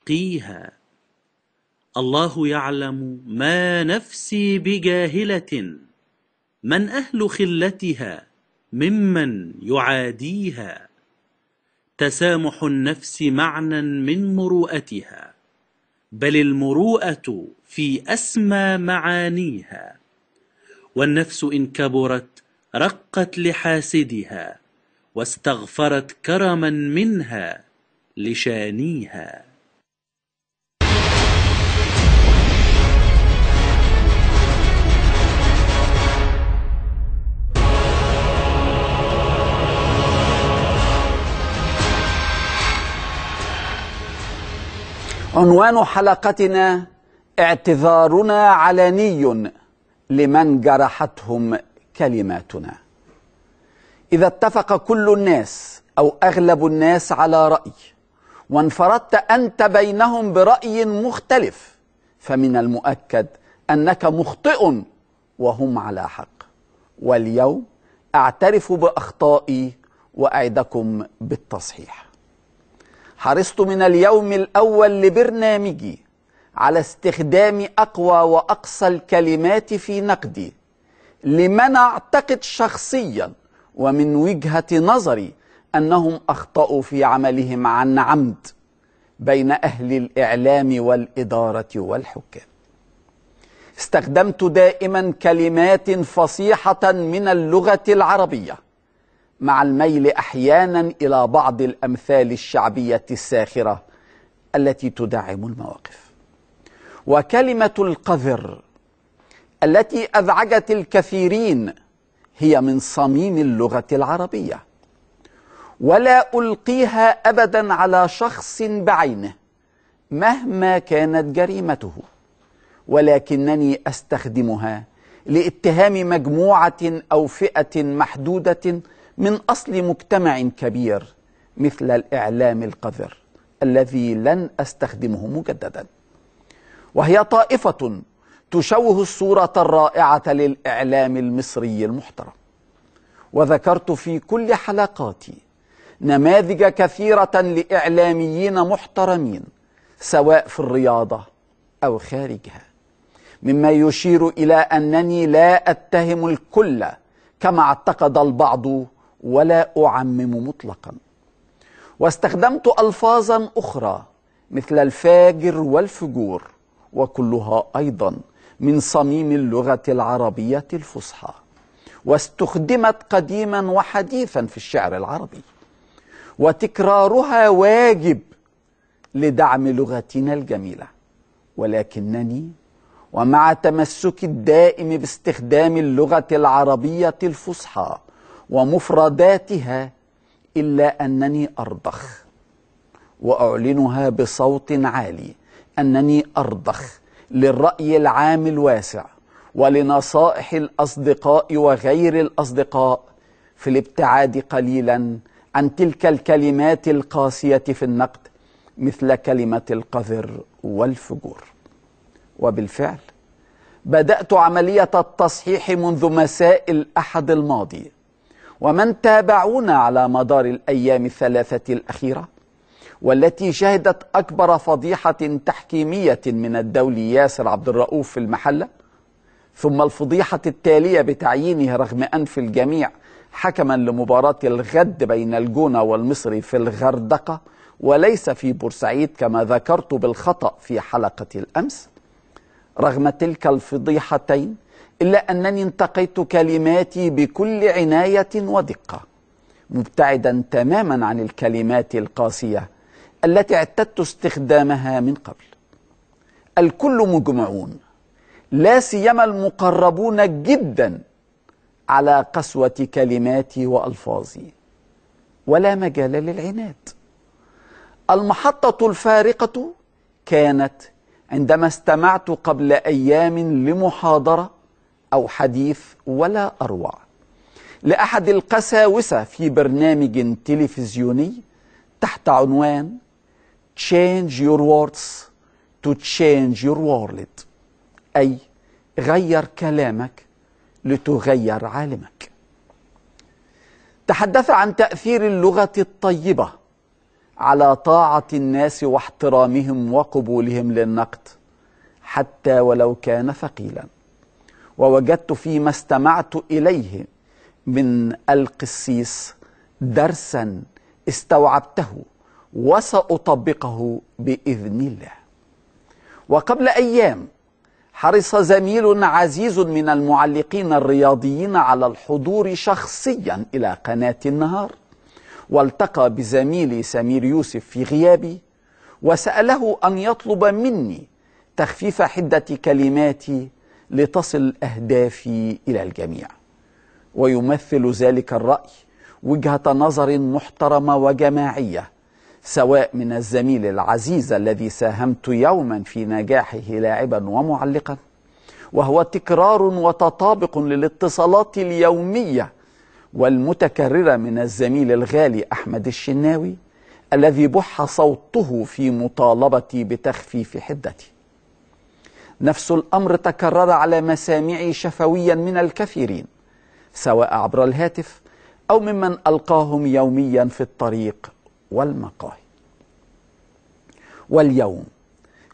تلقيها. الله يعلم ما نفسي بجاهلة، من أهل خلتها ممن يعاديها. تسامح النفس معنى من مروءتها، بل المروءة في أسمى معانيها. والنفس إن كبرت رقت لحاسدها، واستغفرت كرما منها لشانيها. عنوان حلقتنا: اعتذارنا علني لمن جرحتهم كلماتنا. إذا اتفق كل الناس أو أغلب الناس على رأي، وانفردت أنت بينهم برأي مختلف، فمن المؤكد أنك مخطئ وهم على حق. واليوم أعترف بأخطائي وأعدكم بالتصحيح. حرصت من اليوم الأول لبرنامجي على استخدام أقوى وأقصى الكلمات في نقدي لمن أعتقد شخصيا ومن وجهة نظري أنهم أخطأوا في عملهم عن عمد بين أهل الإعلام والإدارة والحكام. استخدمت دائما كلمات فصيحة من اللغة العربية، مع الميل أحيانا إلى بعض الأمثال الشعبية الساخرة التي تدعم المواقف. وكلمة القذر التي أزعجت الكثيرين هي من صميم اللغة العربية، ولا ألقيها أبدا على شخص بعينه مهما كانت جريمته، ولكنني أستخدمها لاتهام مجموعة أو فئة محدودة من أصل مجتمع كبير مثل الإعلام القذر الذي لن أستخدمه مجددا. وهي طائفة تشوه الصورة الرائعة للإعلام المصري المحترم. وذكرت في كل حلقاتي نماذج كثيرة لإعلاميين محترمين سواء في الرياضة أو خارجها، مما يشير إلى أنني لا أتهم الكل كما اعتقد البعض ولا أعمم مطلقا. واستخدمت ألفاظا أخرى مثل الفاجر والفجور، وكلها أيضا من صميم اللغة العربية الفصحى، واستخدمت قديما وحديثا في الشعر العربي، وتكرارها واجب لدعم لغتنا الجميلة. ولكنني ومع تمسكي الدائم باستخدام اللغة العربية الفصحى ومفرداتها، إلا أنني أرضخ وأعلنها بصوت عالي أنني أرضخ للرأي العام الواسع ولنصائح الأصدقاء وغير الأصدقاء في الابتعاد قليلا عن تلك الكلمات القاسية في النقد مثل كلمة القذر والفجور. وبالفعل بدأت عملية التصحيح منذ مساء الأحد الماضي، ومن تابعونا على مدار الأيام الثلاثة الأخيرة والتي شهدت أكبر فضيحة تحكيمية من الدولي ياسر عبد الرؤوف في المحلة، ثم الفضيحة التالية بتعيينه رغم أنف الجميع حكما لمباراة الغد بين الجونة والمصري في الغردقة وليس في بورسعيد كما ذكرت بالخطأ في حلقة الأمس. رغم تلك الفضيحتين إلا أنني انتقيت كلماتي بكل عناية ودقة، مبتعدا تماما عن الكلمات القاسية التي اعتدت استخدامها من قبل. الكل مجمعون، لا سيما المقربون جدا، على قسوة كلماتي وألفاظي، ولا مجال للعناد. المحطة الفارقة كانت عندما استمعت قبل أيام لمحاضرة أو حديث ولا أروع لأحد القساوسة في برنامج تلفزيوني تحت عنوان Change your words to change your world، أي غير كلامك لتغير عالمك. تحدث عن تأثير اللغة الطيبة على طاعة الناس واحترامهم وقبولهم للنقد حتى ولو كان ثقيلا. ووجدت فيما استمعت إليه من القسيس درسا استوعبته وسأطبقه بإذن الله. وقبل أيام حرص زميل عزيز من المعلقين الرياضيين على الحضور شخصيا إلى قناة النهار، والتقى بزميلي سمير يوسف في غيابي وسأله أن يطلب مني تخفيف حدة كلماتي لتصل أهدافي إلى الجميع. ويمثل ذلك الرأي وجهة نظر محترمة وجماعية، سواء من الزميل العزيز الذي ساهمت يوما في نجاحه لاعبا ومعلقا، وهو تكرار وتطابق للاتصالات اليومية والمتكررة من الزميل الغالي أحمد الشناوي الذي بح صوته في مطالبتي بتخفيف حدتي. نفس الأمر تكرر على مسامعي شفويا من الكثيرين، سواء عبر الهاتف أو ممن ألقاهم يوميا في الطريق والمقاهي. واليوم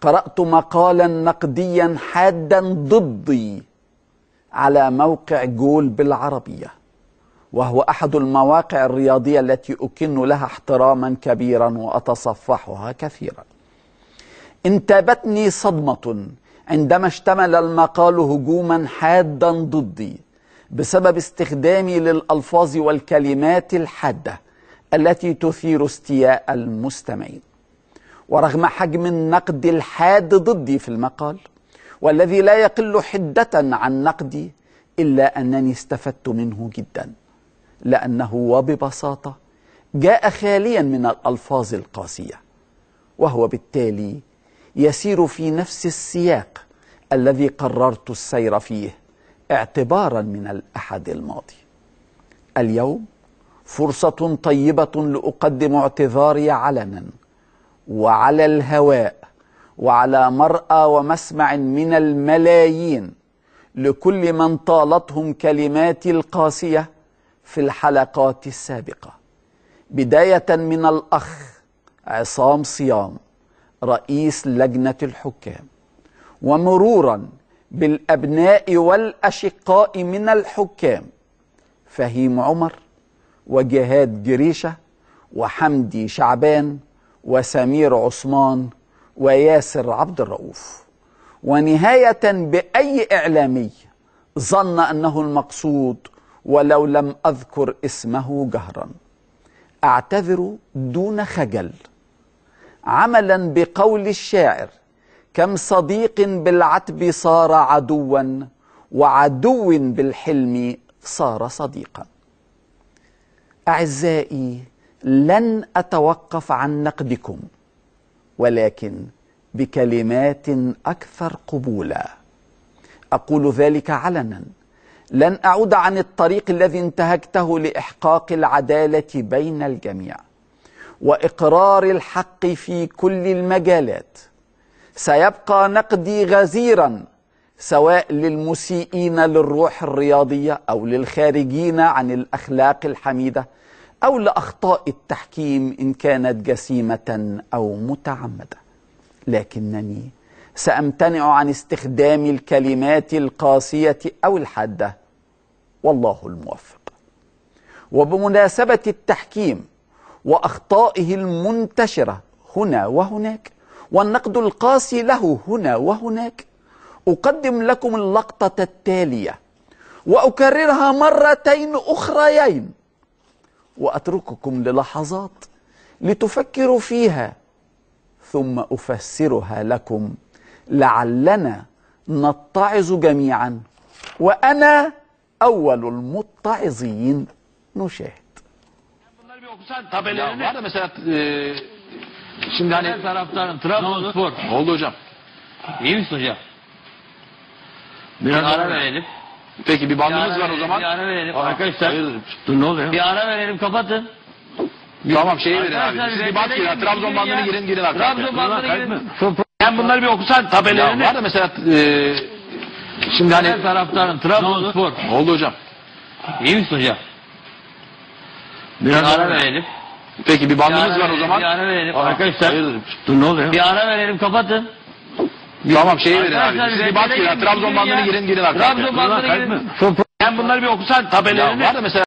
قرأت مقالا نقديا حادا ضدي على موقع جول بالعربية، وهو أحد المواقع الرياضية التي أكن لها احتراما كبيرا وأتصفحها كثيرا. انتابتني صدمة عندما اشتمل المقال هجوما حادا ضدي بسبب استخدامي للألفاظ والكلمات الحادة التي تثير استياء المستمعين. ورغم حجم النقد الحاد ضدي في المقال، والذي لا يقل حدة عن نقدي، إلا أنني استفدت منه جدا، لأنه وببساطة جاء خاليا من الألفاظ القاسية، وهو بالتالي يسير في نفس السياق الذي قررت السير فيه اعتبارا من الأحد الماضي. اليوم فرصة طيبة لأقدم اعتذاري علنا وعلى الهواء وعلى مرأى ومسمع من الملايين لكل من طالتهم كلماتي القاسية في الحلقات السابقة، بداية من الأخ عصام صيام رئيس لجنة الحكام، ومرورا بالأبناء والأشقاء من الحكام فهيم عمر وجهاد جريشة وحمدي شعبان وسمير عثمان وياسر عبد الرؤوف، ونهاية بأي إعلامي ظن أنه المقصود ولو لم أذكر اسمه جهرا. أعتذر دون خجل، عملا بقول الشاعر: كم صديق بالعتب صار عدوا، وعدو بالحلم صار صديقا. أعزائي، لن أتوقف عن نقدكم، ولكن بكلمات أكثر قبولا. أقول ذلك علنا، لن أعود عن الطريق الذي انتهجته لإحقاق العدالة بين الجميع وإقرار الحق في كل المجالات. سيبقى نقدي غزيرا، سواء للمسيئين للروح الرياضية أو للخارجين عن الأخلاق الحميدة أو لأخطاء التحكيم إن كانت جسيمة أو متعمدة، لكنني سأمتنع عن استخدام الكلمات القاسية أو الحادة، والله الموفق. وبمناسبة التحكيم وأخطائه المنتشرة هنا وهناك والنقد القاسي له هنا وهناك، أقدم لكم اللقطة التالية وأكررها مرتين أخريين، وأترككم للحظات لتفكروا فيها، ثم أفسرها لكم لعلنا نتعظ جميعا، وأنا أول المتعظين. نشاهد. Bunları bir okusan tabelalarını. Ya var da mesela şimdi hani taraftarın Trabzonspor. Ne oldu hocam? İyi misin hocam? Biraz Bir ara verelim. Peki bir bandımız var o zaman. Bir ara verelim. Arkadaşlar. Hayırdır? Dur ne oluyor? Bir ara verelim, kapatın. Tamam şeyi verin abi. Siz bir band girin. Trabzon bandını girin arkadaşlar. Trabzon bandını girin. Sen bunları bir okusan tabelalarını. Ya var da mesela şimdi hani taraftarın Trabzonspor. Ne oldu hocam? İyi misin hocam? Biraz Bir ara verelim. Peki bir bandımız Bir var o zaman. Bir ara verelim. Aa, Arkadaşlar. hayırdır? Dur ne oluyor? Bir ara verelim, kapatın. Tamam şeyi verin abi. Arkadaşlar, Siz bir bir bakın ya. girin Trabzon ya. bandını girin arkadaşlar. Trabzon bandını girin. Sen bunları bir okusan tabelalarını. Ya var da mesela